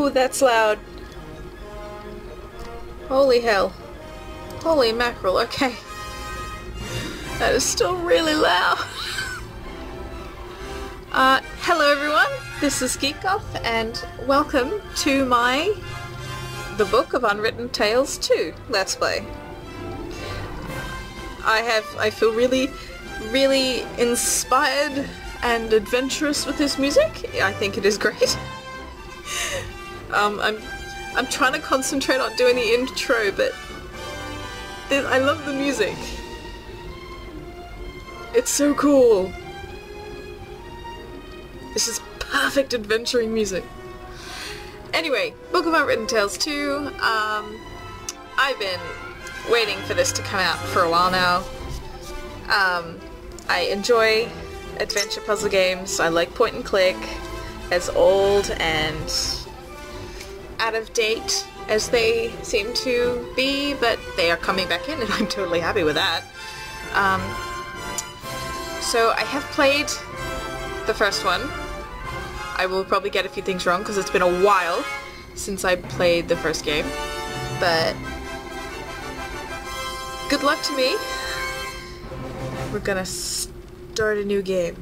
Ooh, that's loud. Holy hell. Holy mackerel, okay. That is still really loud. Hello everyone, this is Geekoff, and welcome to my The Book of Unwritten Tales 2 Let's Play. I feel really inspired and adventurous with this music. I think it is great. I'm trying to concentrate on doing the intro, but I love the music. It's so cool. This is perfect adventuring music. Anyway, Book of Unwritten Tales 2. I've been waiting for this to come out for a while now. I enjoy adventure puzzle games. I like point and click, as old and out of date as they seem to be, but they are coming back in and I'm totally happy with that. So I have played the first one. I will probably get a few things wrong because it's been a while since I played the first game, but good luck to me. We're gonna start a new game.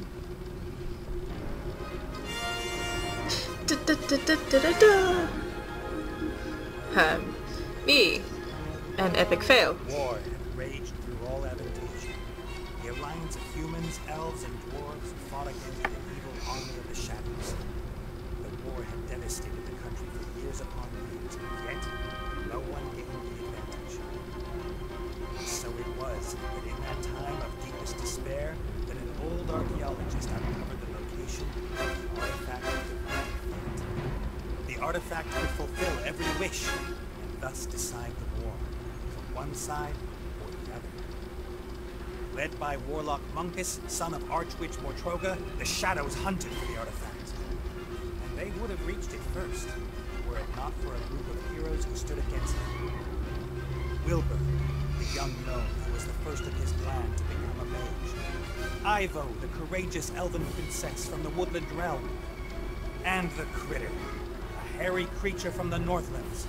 Me, an epic fail. War had raged through all Aventásia. The alliance of humans, elves, and dwarves fought against the evil army of the shadows. The war had devastated the country for years upon years, yet no one gained the advantage. So it was that in that time of deepest despair, that an old archaeologist uncovered the location of the artifact of divine fate. The artifact could fulfill every wish, and thus decide the war, from one side or the other. Led by Warlock Monkus, son of Archwitch Mortroga, the Shadows hunted for the artifact. And they would have reached it first, were it not for a group of heroes who stood against them. Wilbur, the young gnome who was the first of his clan to become a mage. Ivo, the courageous elven princess from the woodland realm. And the critter, a hairy creature from the Northlands,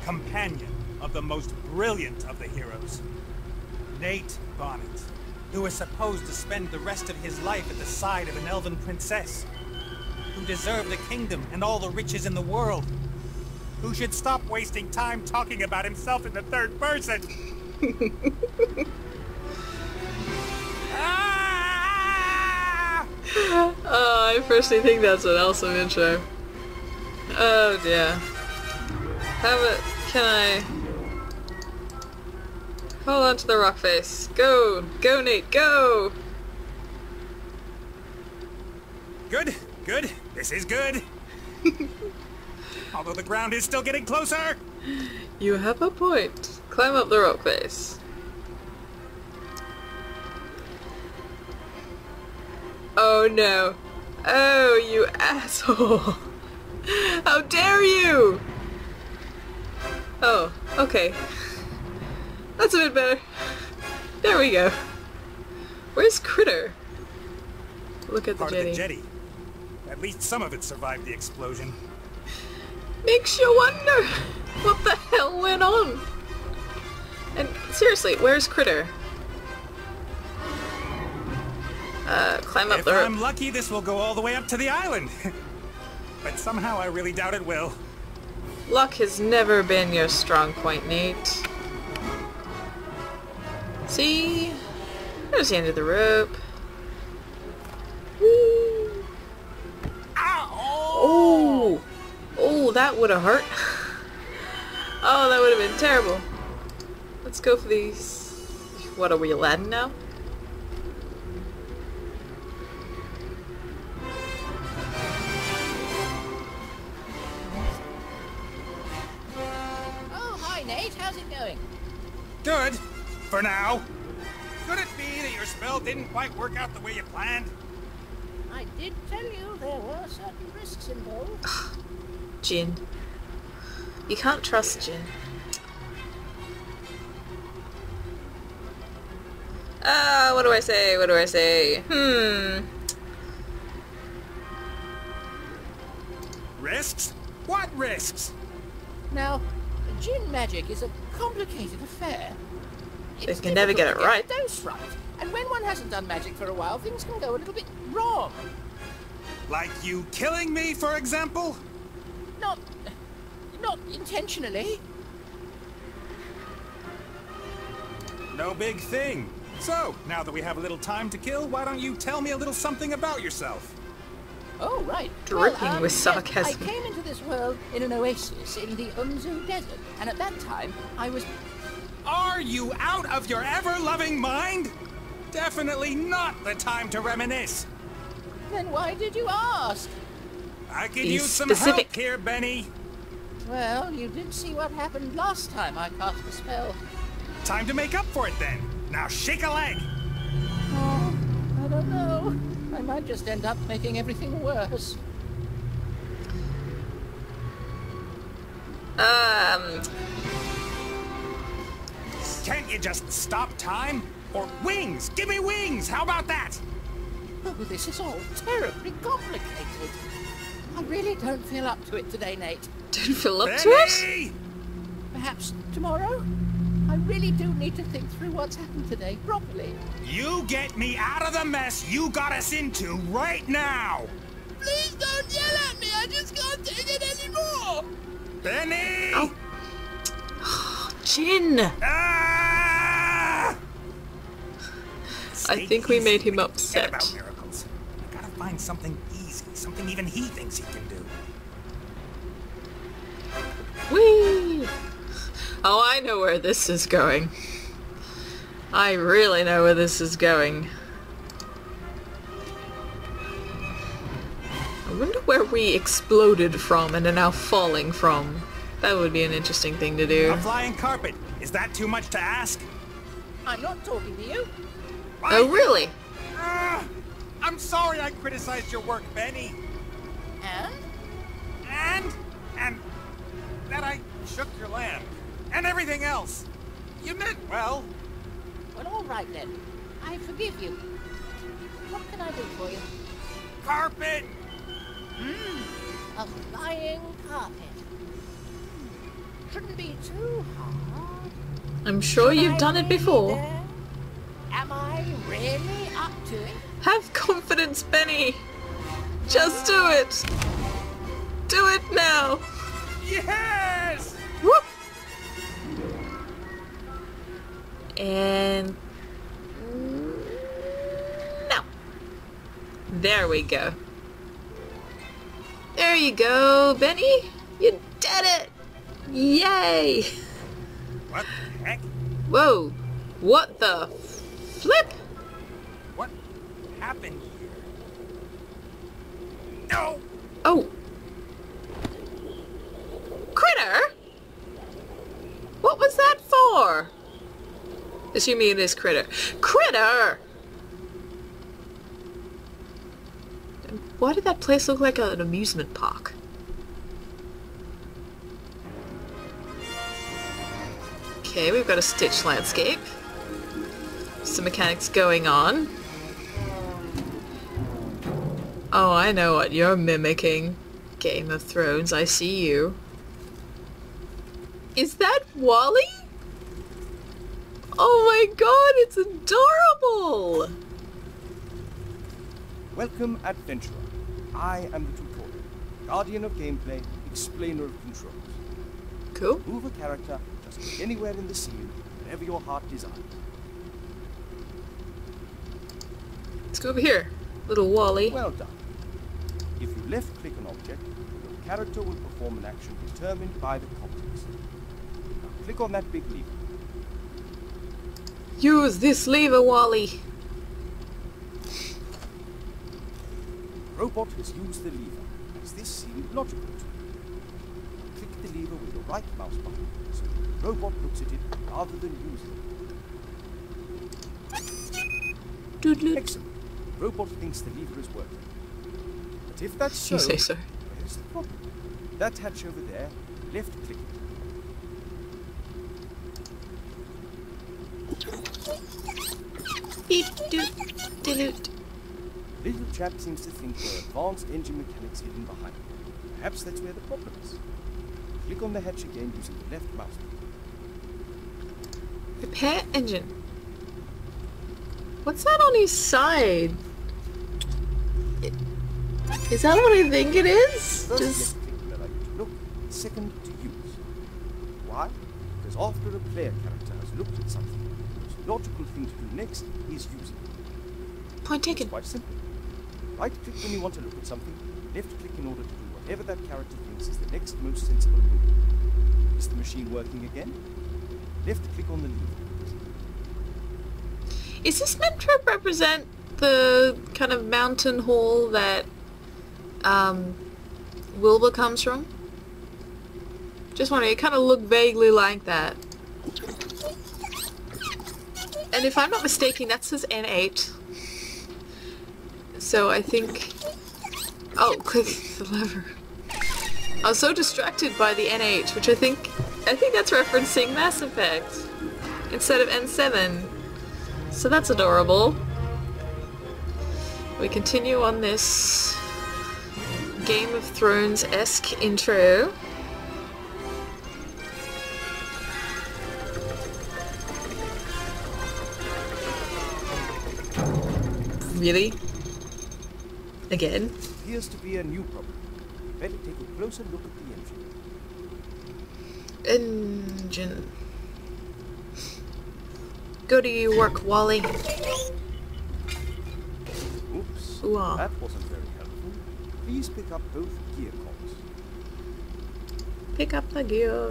companion of the most brilliant of the heroes, Nate Bonnet, who was supposed to spend the rest of his life at the side of an elven princess, who deserved a kingdom and all the riches in the world, who should stop wasting time talking about himself in the third person. Oh, I personally think that's an awesome intro. Oh dear. Can I hold on to the rock face? Go! Go, Nate, go! Good, good. This is good. Although the ground is still getting closer. You have a point. Climb up the rock face. Oh no. Oh, you asshole. How dare you! Oh, okay. That's a bit better. There we go. Where's Critter? Look at the Part jetty. of the jetty. At least some of it survived the explosion. Makes you wonder what the hell went on. And seriously, where's Critter? Climb up If the rope. I'm lucky, this will go all the way up to the island. But somehow I really doubt it will. Luck has never been your strong point, Nate. See? There's the end of the rope. Woo! Oh! Oh, that would have hurt. Oh, that would have been terrible. Let's go for these... What, are we Aladdin now? Nate, how's it going? Good, for now. Could it be that your spell didn't quite work out the way you planned? I did tell you there were certain risks involved. Jin. You can't trust Jin. What do I say? What do I say? Risks? What risks? Now, gin magic is a complicated affair. They can never get it right. The dose right. And when one hasn't done magic for a while, things can go a little bit wrong. Like you killing me, for example? Not intentionally. No big thing. So, now that we have a little time to kill, why don't you tell me a little something about yourself? Oh, right. Dripping with yes, sarcasm. I came into this world in an oasis in the Desert, and at that time, I was... Are you out of your ever-loving mind? Definitely not the time to reminisce. Then why did you ask? I could Be use some specific. help here, Benny. Well, you did see what happened last time I cast the spell. Time to make up for it then. Now shake a leg. Oh, I don't know. I might just end up making everything worse. Can't you just stop time? Or wings! Give me wings! How about that? Oh, this is all terribly complicated. I really don't feel up to it today, Nate. Don't feel up to it? Benny! Perhaps tomorrow? I really do need to think through what's happened today properly. You get me out of the mess you got us into right now! Please don't yell at me! I just can't take it anymore! Benny! Oh. Jin! Ah! I think we made him Forget upset. about miracles. I gotta find something easy, something even he thinks he can do. Whee! Oh, I know where this is going. I really know where this is going. I wonder where we exploded from and are now falling from. That would be an interesting thing to do. A flying carpet. Is that too much to ask? I'm not talking to you. Oh, really? I'm sorry I criticized your work, Benny. And? And that I shook your lamp. And everything else. You meant well. Well, all right then. I forgive you. What can I do for you? Carpet! A flying carpet. Shouldn't be too hard. I'm sure Should you've I done it really before. dare? Am I really up to it? Have confidence, Benny. Just do it. Do it now. Yes! Whoop. And now. There we go. There you go, Benny. You did it. Yay. What the heck? Whoa. What the flip? What happened here? No! Oh. Critter? What was that for? Assuming it is Critter. Critter! Why did that place look like an amusement park? Okay, we've got a Stitch landscape. Some mechanics going on. Oh, I know what you're mimicking. Game of Thrones, I see you. Is that Wally? Oh my god, it's adorable! Welcome, Adventurer. I am the tutorial, guardian of gameplay, explainer of controls. Cool. Move a character just anywhere in the scene, wherever your heart desires. Let's go over here. Little Wally. Well done. If you left-click an object, your character will perform an action determined by the context. Now click on that big lever. Use this lever, Wally. Robot has used the lever. Does this seem logical to you? Click the lever with your right mouse button, so the robot looks at it rather than using it. Doodle. Excellent. The robot thinks the lever is working. But if that's so, You say so. where's the problem? That hatch over there, left-click it. Beep doot doot. Little chap seems to think there are advanced engine mechanics hidden behind it. Perhaps that's where the problem is. Click on the hatch again using the left mouse button. Repair engine. What's that on his side? Is that what I think it is? First, Just... left click will allow you to look, second to use. Why? Because after a player character has looked at something, the most logical thing to do next is using it. Point taken. It's quite simple. Right click when you want to look at something, left click in order to do whatever that character thinks is the next most sensible move. Is the machine working again? Left click on the lever. Is this meant to represent the kind of mountain hall that Wilbur comes from? Just wondering, it kind of looked vaguely like that. And if I'm not mistaken, that says N8. So I think... Oh, click the lever. I was so distracted by the N8, which I think that's referencing Mass Effect instead of N7. So that's adorable. We continue on this Game of Thrones-esque intro. Really? Again? Appears to be a new problem. Better take a closer look at the engine. Engine. Go to your work, Wally. Oops, Ooh, ah. that wasn't very helpful. Please pick up both gear cogs. Pick up the gear.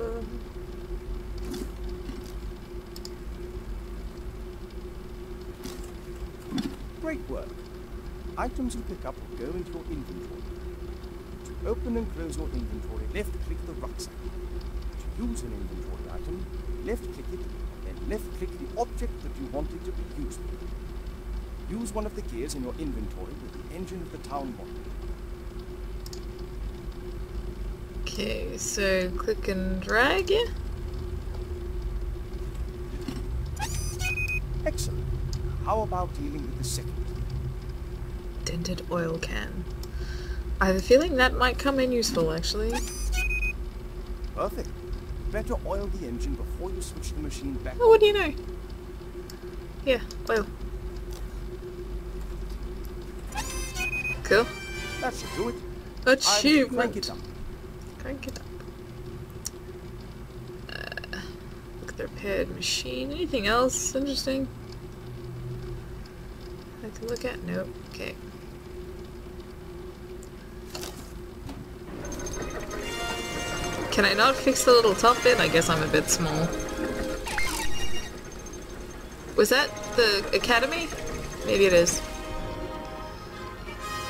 Great work. Items you pick up will go into your inventory. To open and close your inventory, left-click the rucksack. To use an inventory item, left-click it, then left-click the object that you want it to be used with. Use one of the gears in your inventory with the engine of the town model. Okay, so click and drag, yeah? Excellent. How about dealing with the second? Dented oil can. I have a feeling that might come in useful, actually. Perfect. Better oil the engine before you switch the machine back Oh, what do you know? Yeah, oil. Cool. That should do it. Achievement. Crank it up. Crank it up. Look at the repaired machine. Anything else interesting I can look at? Nope. Okay. Can I not fix the little top bit? I guess I'm a bit small. Was that the academy? Maybe it is.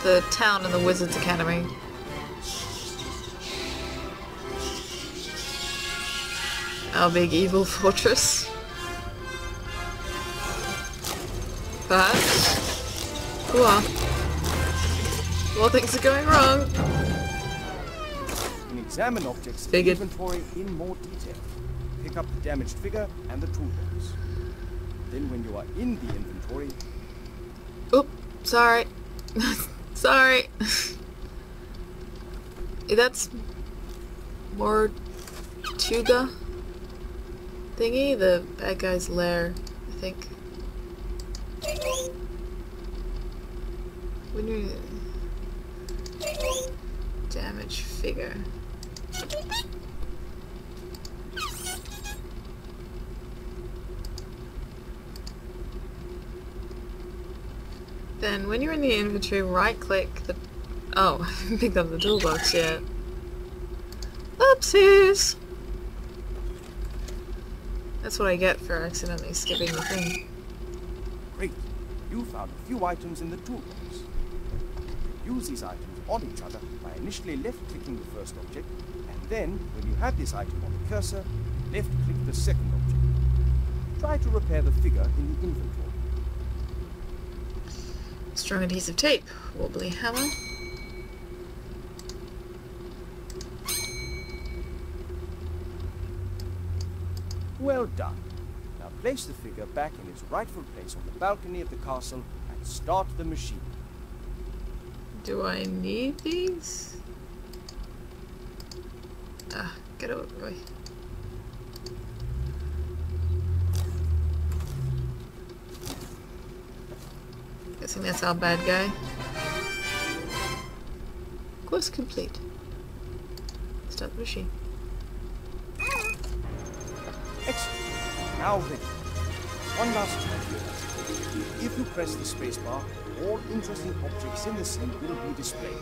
The town and the Wizards Academy. Our big evil fortress. Perhaps. Ooh, more things are going wrong. You can examine objects in the Figured. inventory in more detail. Pick up the damaged figure and the toolbox. Then when you are in the inventory, Oop, sorry. Sorry. That's more Tuga thingy, the bad guy's lair, I think. When you damage figure. Then when you're in the inventory, right click the... Oh, I haven't picked up the toolbox yet. Oopsies! That's what I get for accidentally skipping the thing. great. You found a few items in the toolbox. Use these items on each other by initially left-clicking the first object, and then, when you have this item on the cursor, left-click the second object. Try to repair the figure in the inventory. Strong adhesive tape. Wobbly hammer. Well done. Now place the figure back in its rightful place on the balcony of the castle and start the machine. Do I need these? Ah, get away. Guessing that's our bad guy. Quest complete. Start the machine. Excellent. Now then, one last time. If you press the spacebar, all interesting objects in the scene will be displayed.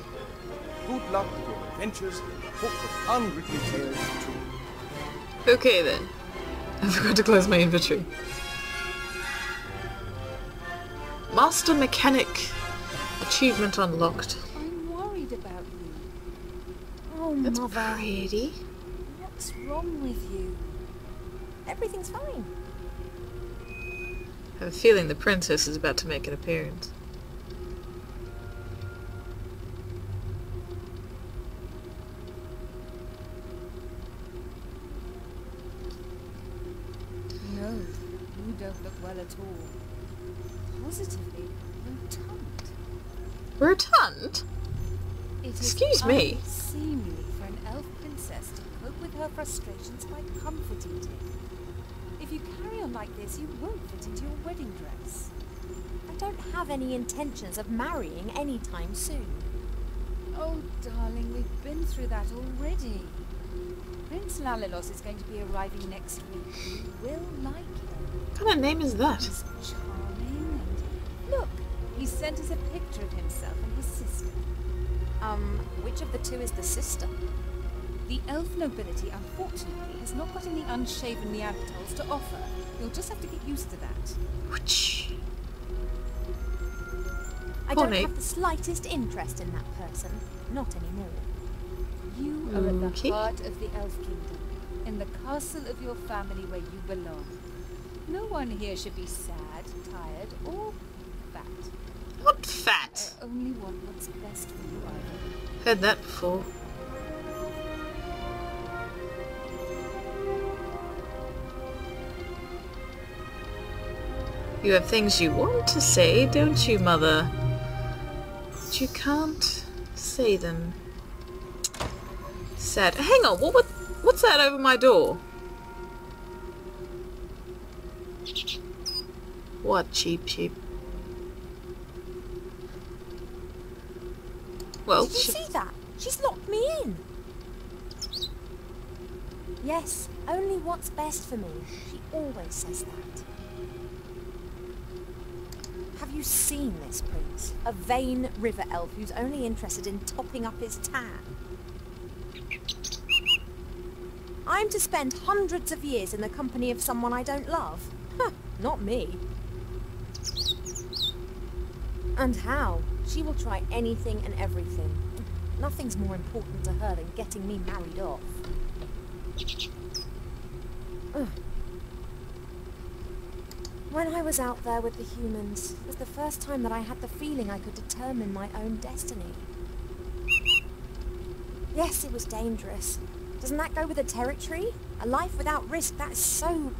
Good luck with your adventures in the Book of Unwritten Tales 2. Okay then. I forgot to close my inventory. Master Mechanic. Achievement unlocked. I'm worried about you. Oh, That's Mother. pretty. What's wrong with you? Everything's fine. I have a feeling the princess is about to make an appearance. No, you don't look well at all. Positively rotund. Rotund? It is Excuse me. unseemly for an elf princess to cope with her frustrations by comfort eating. If you carry on like this, you won't fit into your wedding dress. I don't have any intentions of marrying anytime soon. Oh, darling, we've been through that already. Prince Lalilos is going to be arriving next week. You will like him. What kind of name is that? He's charming and... Look, he sent us a picture of himself and his sister. Which of the two is the sister? The elf nobility, unfortunately, has not got any unshaven Neanderthals to offer. You'll just have to get used to that. Whoosh. I Poor don't Nate. have the slightest interest in that person. Not anymore. You are at the Okay. heart of the elf kingdom, in the castle of your family where you belong. No one here should be sad, tired, or fat. What fat? I only want what's best for you, Ivo. Heard that before. You have things you want to say, don't you, Mother? But you can't say them. Sad. Hang on, what's that over my door? What, cheap? Well, Did you see that? She's locked me in. Yes, only what's best for me. She always says that. Have you seen this prince? A vain river elf who's only interested in topping up his tan. I'm to spend hundreds of years in the company of someone I don't love? Huh, not me. And how? She will try anything and everything. Nothing's more important to her than getting me married off. Ugh. When I was out there with the humans, it was the first time that I had the feeling I could determine my own destiny. Yes, it was dangerous. Doesn't that go with the territory? A life without risk, that's so...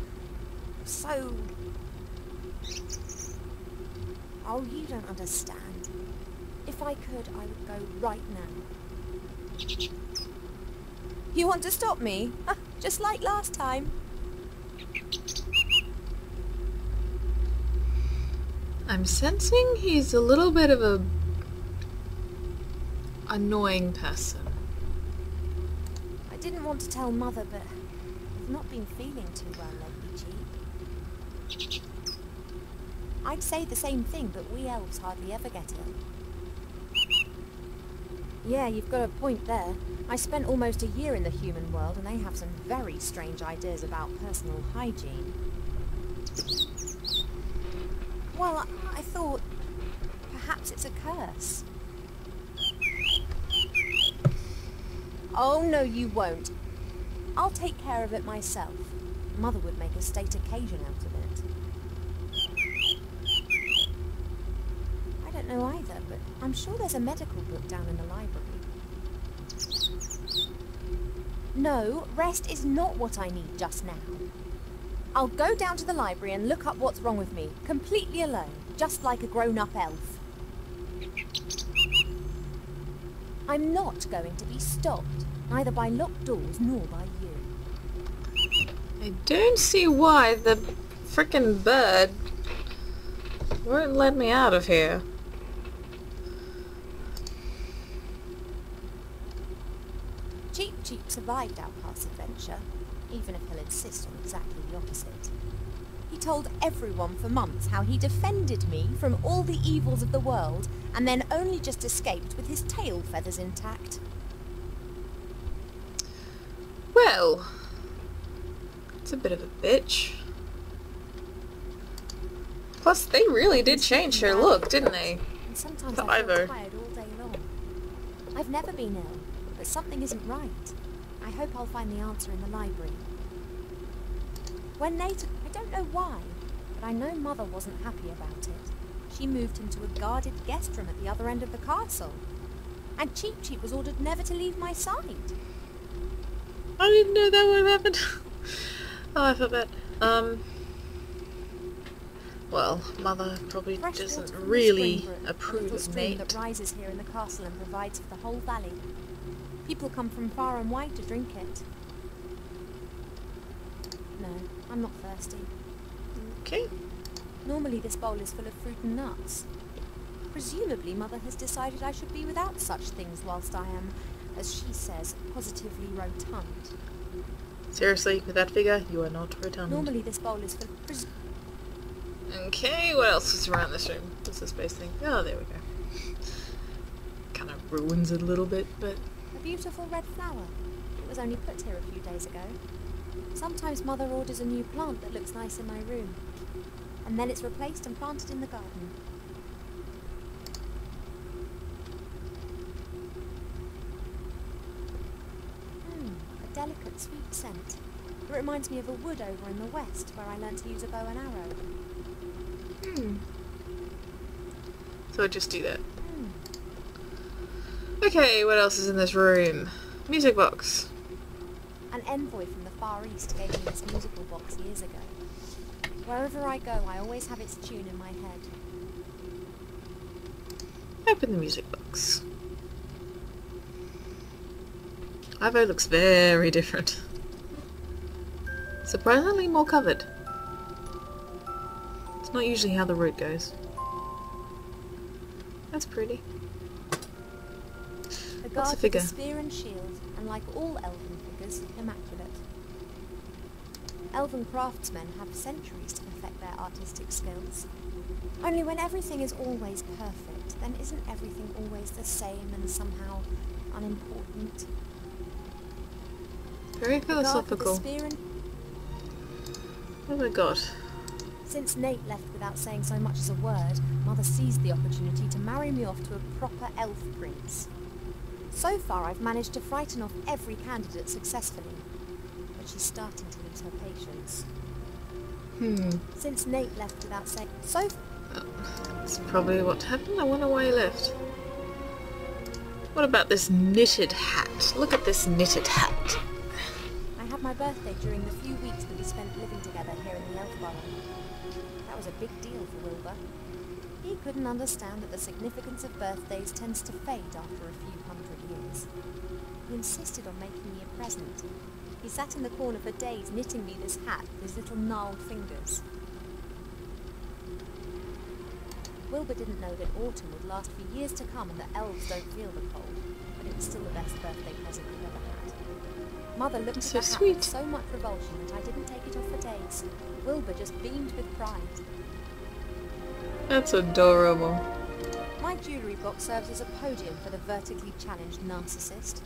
Oh, you don't understand. If I could, I would go right now. You want to stop me? Just like last time. I'm sensing he's a little bit of a annoying person. I didn't want to tell Mother, but I've not been feeling too well lately, Jeep. I'd say the same thing, but we elves hardly ever get ill. Yeah, you've got a point there. I spent almost a year in the human world, and they have some very strange ideas about personal hygiene. Well, I thought perhaps it's a curse. Oh, no, you won't. I'll take care of it myself. Mother would make a state occasion out of it. I don't know either, but I'm sure there's a medical book down in the library. No, rest is not what I need just now. I'll go down to the library and look up what's wrong with me, completely alone, just like a grown-up elf. I'm not going to be stopped, neither by locked doors nor by you. I don't see why the frickin' bird won't let me out of here. Cheap Cheap survived our past adventure, even if he'll insist on exactly the opposite. He told everyone for months how he defended me from all the evils of the world, and then only just escaped with his tail feathers intact. Well, it's a bit of a bitch. Plus, they really did change her look, didn't they? And sometimes For I feel Ivo. tired all day long. I've never been ill, but something isn't right. I hope I'll find the answer in the library. When Nate... I don't know why, but I know Mother wasn't happy about it. She moved him to a guarded guest room at the other end of the castle. And Cheap Cheap was ordered never to leave my side. I didn't know that would have happened. Oh, I felt bad. Well, Mother probably Fresh doesn't water from the really spring brook, a approve little of stream Nate. that rises here in the castle and provides for the whole valley. People come from far and wide to drink it. No, I'm not thirsty. Okay. Normally this bowl is full of fruit and nuts. Presumably Mother has decided I should be without such things whilst I am, as she says, positively rotund. Seriously, with that figure, you are not rotund. Normally this bowl is full of... Okay, what else is around this room? What's the space thing? Oh, there we go. Kind of ruins it a little bit, but... A beautiful red flower. It was only put here a few days ago. Sometimes Mother orders a new plant that looks nice in my room. And then it's replaced and planted in the garden. A delicate sweet scent. It reminds me of a wood over in the west where I learnt to use a bow and arrow. So I just do that. Okay, what else is in this room? Music box. An envoy from the Far East gave me this musical box years ago. Wherever I go, I always have its tune in my head. Open the music box. Ivo looks very different. Surprisingly more covered. It's not usually how the route goes. That's pretty. The What's guard the with figure? a spear and shield, and like all elven figures, immaculate. Elven craftsmen have centuries to perfect their artistic skills. Only when everything is always perfect, then isn't everything always the same and somehow unimportant? Very The guard with philosophical. a spear and... Oh my god. Since Nate left without saying so much as a word, Mother seized the opportunity to marry me off to a proper elf prince. So far I've managed to frighten off every candidate successfully, but she's starting to lose her patience. Since Nate left without saying so... That's probably what happened. I wonder why he left. What about this knitted hat? Look at this knitted hat. I had my birthday during the few weeks that we spent living together here in the Elf Burrow. That was a big deal for Wilbur. He couldn't understand that the significance of birthdays tends to fade after a few hundred years. He insisted on making me a present. He sat in the corner for days knitting me this hat with his little gnarled fingers. Wilbur didn't know that autumn would last for years to come and that elves don't feel the cold, but it was still the best birthday present we've ever had. Mother looked at So the hat sweet. with so much revulsion that I didn't take it off for days. Wilbur just beamed with pride. That's adorable. My jewellery box serves as a podium for the vertically challenged narcissist.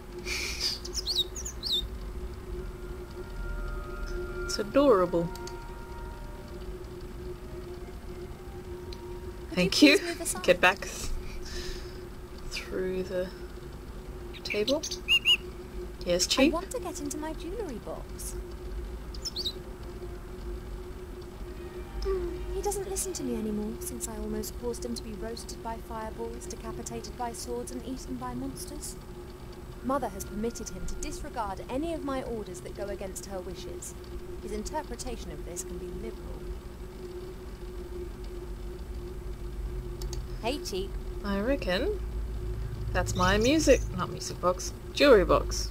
It's adorable. Could Thank please you. move aside? Get back through the table. Yes, I cheap. want to get into my jewellery box. He doesn't listen to me anymore since I almost caused him to be roasted by fireballs, decapitated by swords and eaten by monsters. Mother has permitted him to disregard any of my orders that go against her wishes. His interpretation of this can be liberal. Hey, Cheap. I reckon That's my not music box, jewelry box.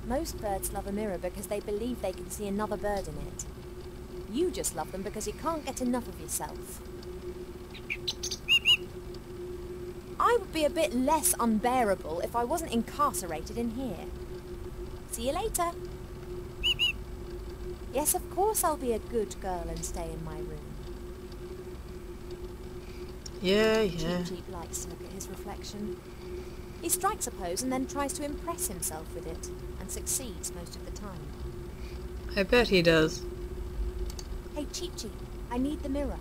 Most birds love a mirror because they believe they can see another bird in it. You just love them because you can't get enough of yourself. I would be a bit less unbearable if I wasn't incarcerated in here. See you later. Yes, of course I'll be a good girl and stay in my room. Yeah. Cheap likes to look at his reflection. He strikes a pose and then tries to impress himself with it, and succeeds most of the time. I bet he does. Hey, Cheep, I need the mirror.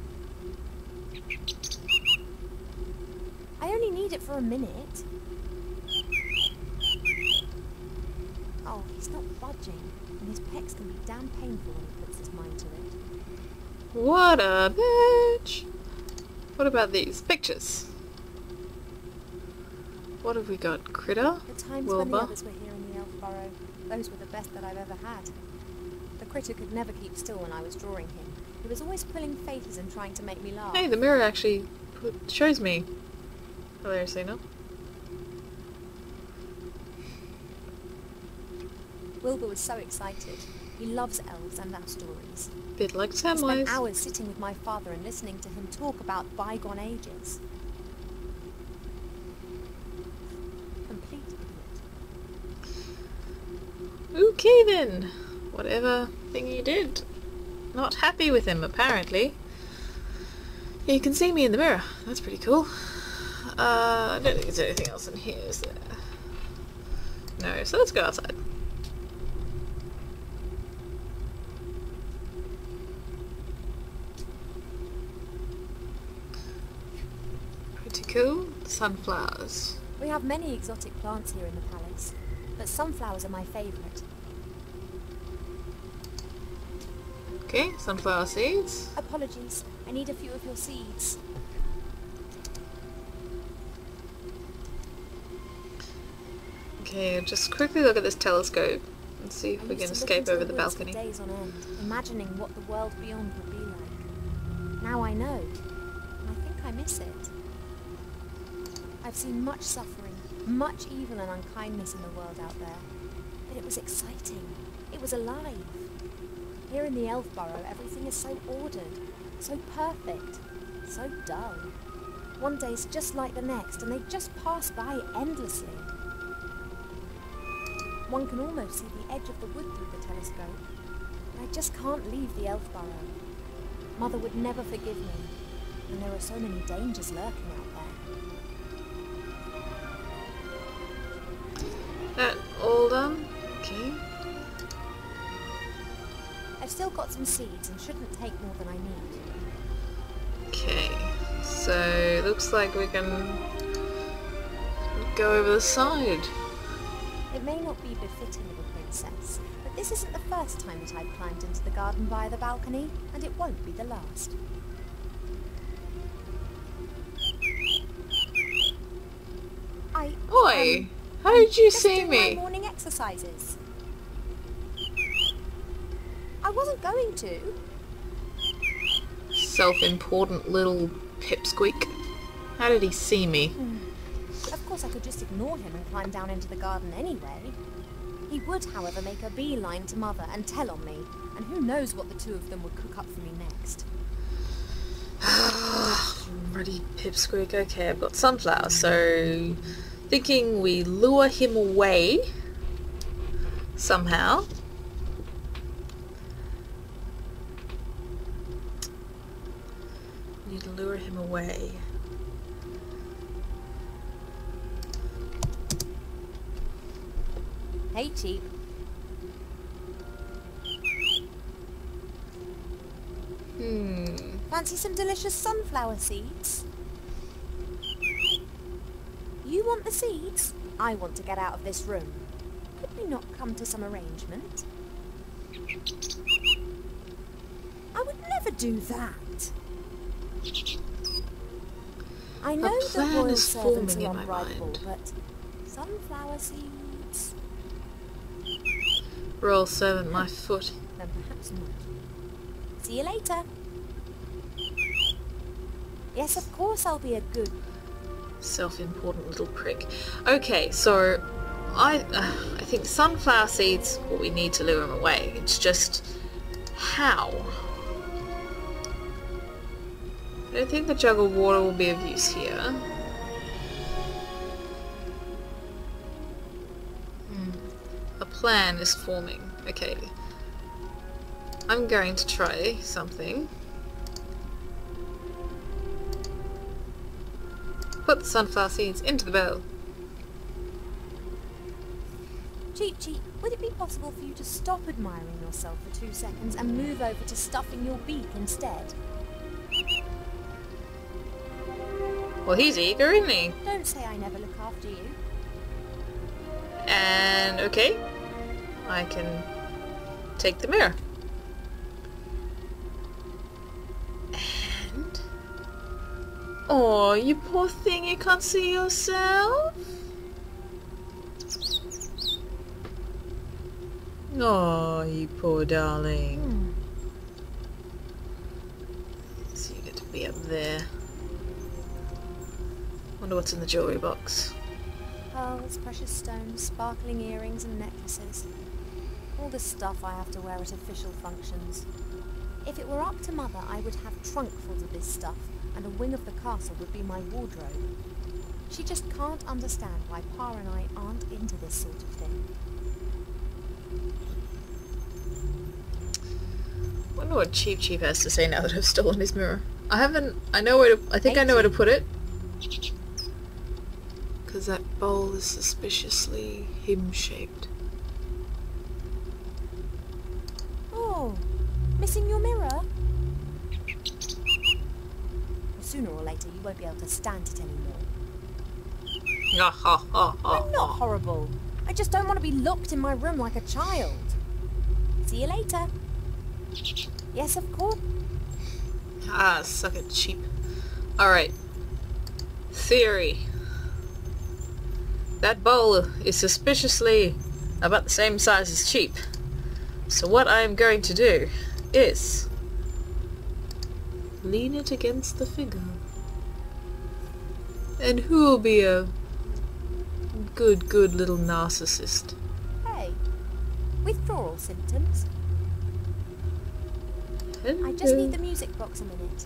I only need it for a minute. Oh, he's not budging, and his pecs can be damn painful when he puts his mind to it. What a bitch! What about these pictures? What have we got? Critter? The times Wilbur? when the others were here in the Elf Burrow, those were the best that I've ever had. The critter could never keep still when I was drawing him. He was always pulling faces and trying to make me laugh. Hey, the mirror actually shows me. Hilariously, no? Wilbur was so excited. He loves elves and our stories. Bit like I spent Samwise. hours sitting with my father and listening to him talk about bygone ages. Complete idiot. Okay then. Whatever thing you did. Not happy with him, apparently. Yeah, you can see me in the mirror. That's pretty cool. I don't think there's anything else in here, is there? No, so let's go outside. Pretty cool. Sunflowers. We have many exotic plants here in the palace, but sunflowers are my favourite. Okay, sunflower seeds. Apologies, I need a few of your seeds. Okay, just quickly look at this telescope and see if we can escape over the woods balcony. For days on end, imagining what the world beyond would be like. Now I know, and I think I miss it. I've seen much suffering, much evil and unkindness in the world out there, but it was exciting. It was alive. Here in the Elf Burrow, everything is so ordered, so perfect, so dull. One day's just like the next, and they just pass by endlessly. One can almost see the edge of the wood through the telescope, but I just can't leave the Elf Burrow. Mother would never forgive me, and there are so many dangers lurking out there. That all done? Okay. I've still got some seeds and shouldn't take more than I need. Okay, so looks like we can go over the side. It may not be befitting of a princess, but this isn't the first time that I've climbed into the garden via the balcony, and it won't be the last. Oi! How did you just see doing me? my morning exercises. I wasn't going to. Self-important little pipsqueak. How did he see me? Of course I could just ignore him and climb down into the garden anyway. He would, however, make a beeline to Mother and tell on me, and who knows what the two of them would cook up for me next. Bloody pipsqueak. Okay, I've got sunflowers, so thinking we lure him away somehow. We need to lure him away. Hey, Cheep. Fancy some delicious sunflower seeds? You want the seeds? I want to get out of this room. Could we not come to some arrangement? I would never do that. I know the plan royal is servants forming are in my unbribable, mind. but sunflower seeds? Royal servant, my foot. Then perhaps not. See you later. Yes, of course I'll be a good... Self-important little prick. Okay, so I think sunflower seeds, what we need to lure him away. It's just how? I don't think the jug of water will be of use here. A plan is forming. Okay. I'm going to try something. Put the sunflower seeds into the bowl. Cheep, would it be possible for you to stop admiring yourself for 2 seconds and move over to stuffing your beak instead? Well, he's eager, isn't he? Don't say I never look after you. And, okay. I can take the mirror. And... oh, you poor thing, you can't see yourself? Oh, you poor darling. So you get to be up there. Wonder what's in the jewellery box. Pearls, precious stones, sparkling earrings and necklaces. All the stuff I have to wear at official functions. If it were up to Mother, I would have trunkfuls of this stuff, and a wing of the castle would be my wardrobe. She just can't understand why Pa and I aren't into this sort of thing. Wonder what Cheep has to say now that I've stolen his mirror. I know where to, I think I know where to put it. Because that bowl is suspiciously him-shaped. Oh, missing your mirror? Well, sooner or later you won't be able to stand it anymore. I'm not horrible. I just don't want to be locked in my room like a child. See you later. Yes, of course. Ah, suck it, Cheep. Alright. Theory. That bowl is suspiciously about the same size as Cheep. So what I am going to do is lean it against the figure. And who will be a good little narcissist? Hey, withdrawal symptoms. Hello. I just need the music box a minute.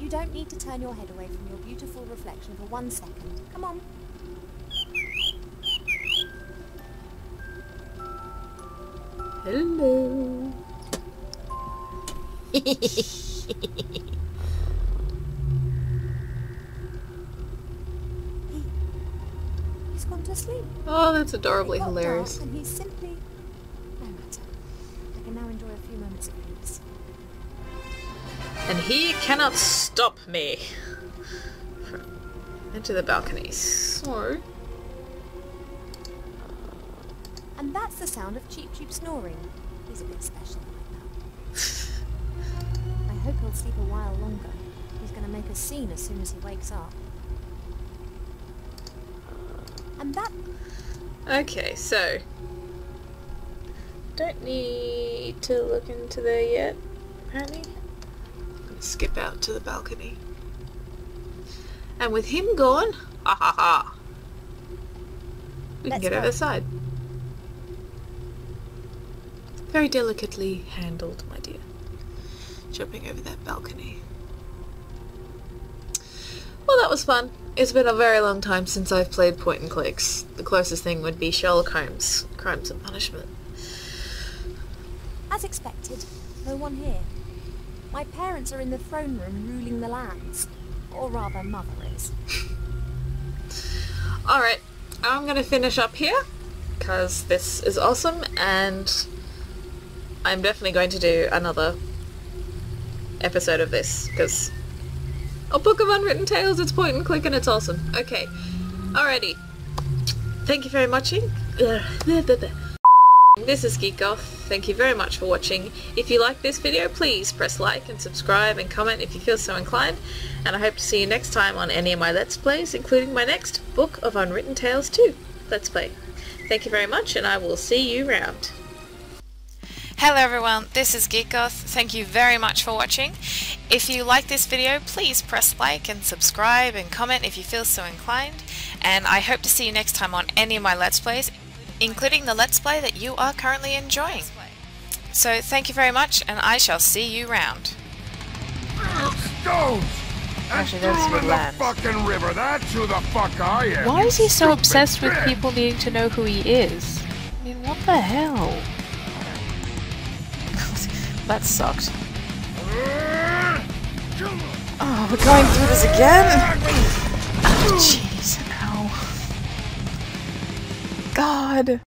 You don't need to turn your head away from your beautiful reflection for 1 second. Come on. Hello. He's gone to sleep. Oh, that's adorably It got hilarious. dark and he's simply... no matter. I can now enjoy a few moments of peace. And he cannot stop me. Into the balcony. So... and that's the sound of Cheep snoring. He's a bit special like that. I hope he'll sleep a while longer. He's going to make a scene as soon as he wakes up. And that... okay, so... don't need to look into there yet, apparently. I'm going to skip out to the balcony. And with him gone, ha ha ha, we can Let's get go. over the side. Very delicately handled, my dear. Jumping over that balcony. Well, that was fun. It's been a very long time since I've played point and clicks. The closest thing would be Sherlock Holmes, Crimes and Punishment. As expected, no one here. My parents are in the throne room ruling the lands. Or rather, Mother is. Alright, I'm gonna finish up here, because this is awesome, and I'm definitely going to do another episode of this, because a Book of Unwritten Tales, it's point and click and it's awesome. Okay, alrighty. Thank you very much. This is Geek Goth. Thank you very much for watching. If you like this video, please press like and subscribe and comment if you feel so inclined. And I hope to see you next time on any of my Let's Plays, including my next Book of Unwritten Tales 2 Let's Play. Thank you very much, and I will see you round. Hello everyone, this is Geekgoth. Thank you very much for watching. If you like this video, please press like and subscribe and comment if you feel so inclined. And I hope to see you next time on any of my Let's Plays, including the Let's Play that you are currently enjoying. So thank you very much, and I shall see you round. Stones! Actually, that's in the land. fucking river. That's who the fuck I am. Why is he so Stupid obsessed with bitch. people needing to know who he is? I mean, what the hell? That sucked. Oh, we're going through this again? Oh, jeez. Ow. God.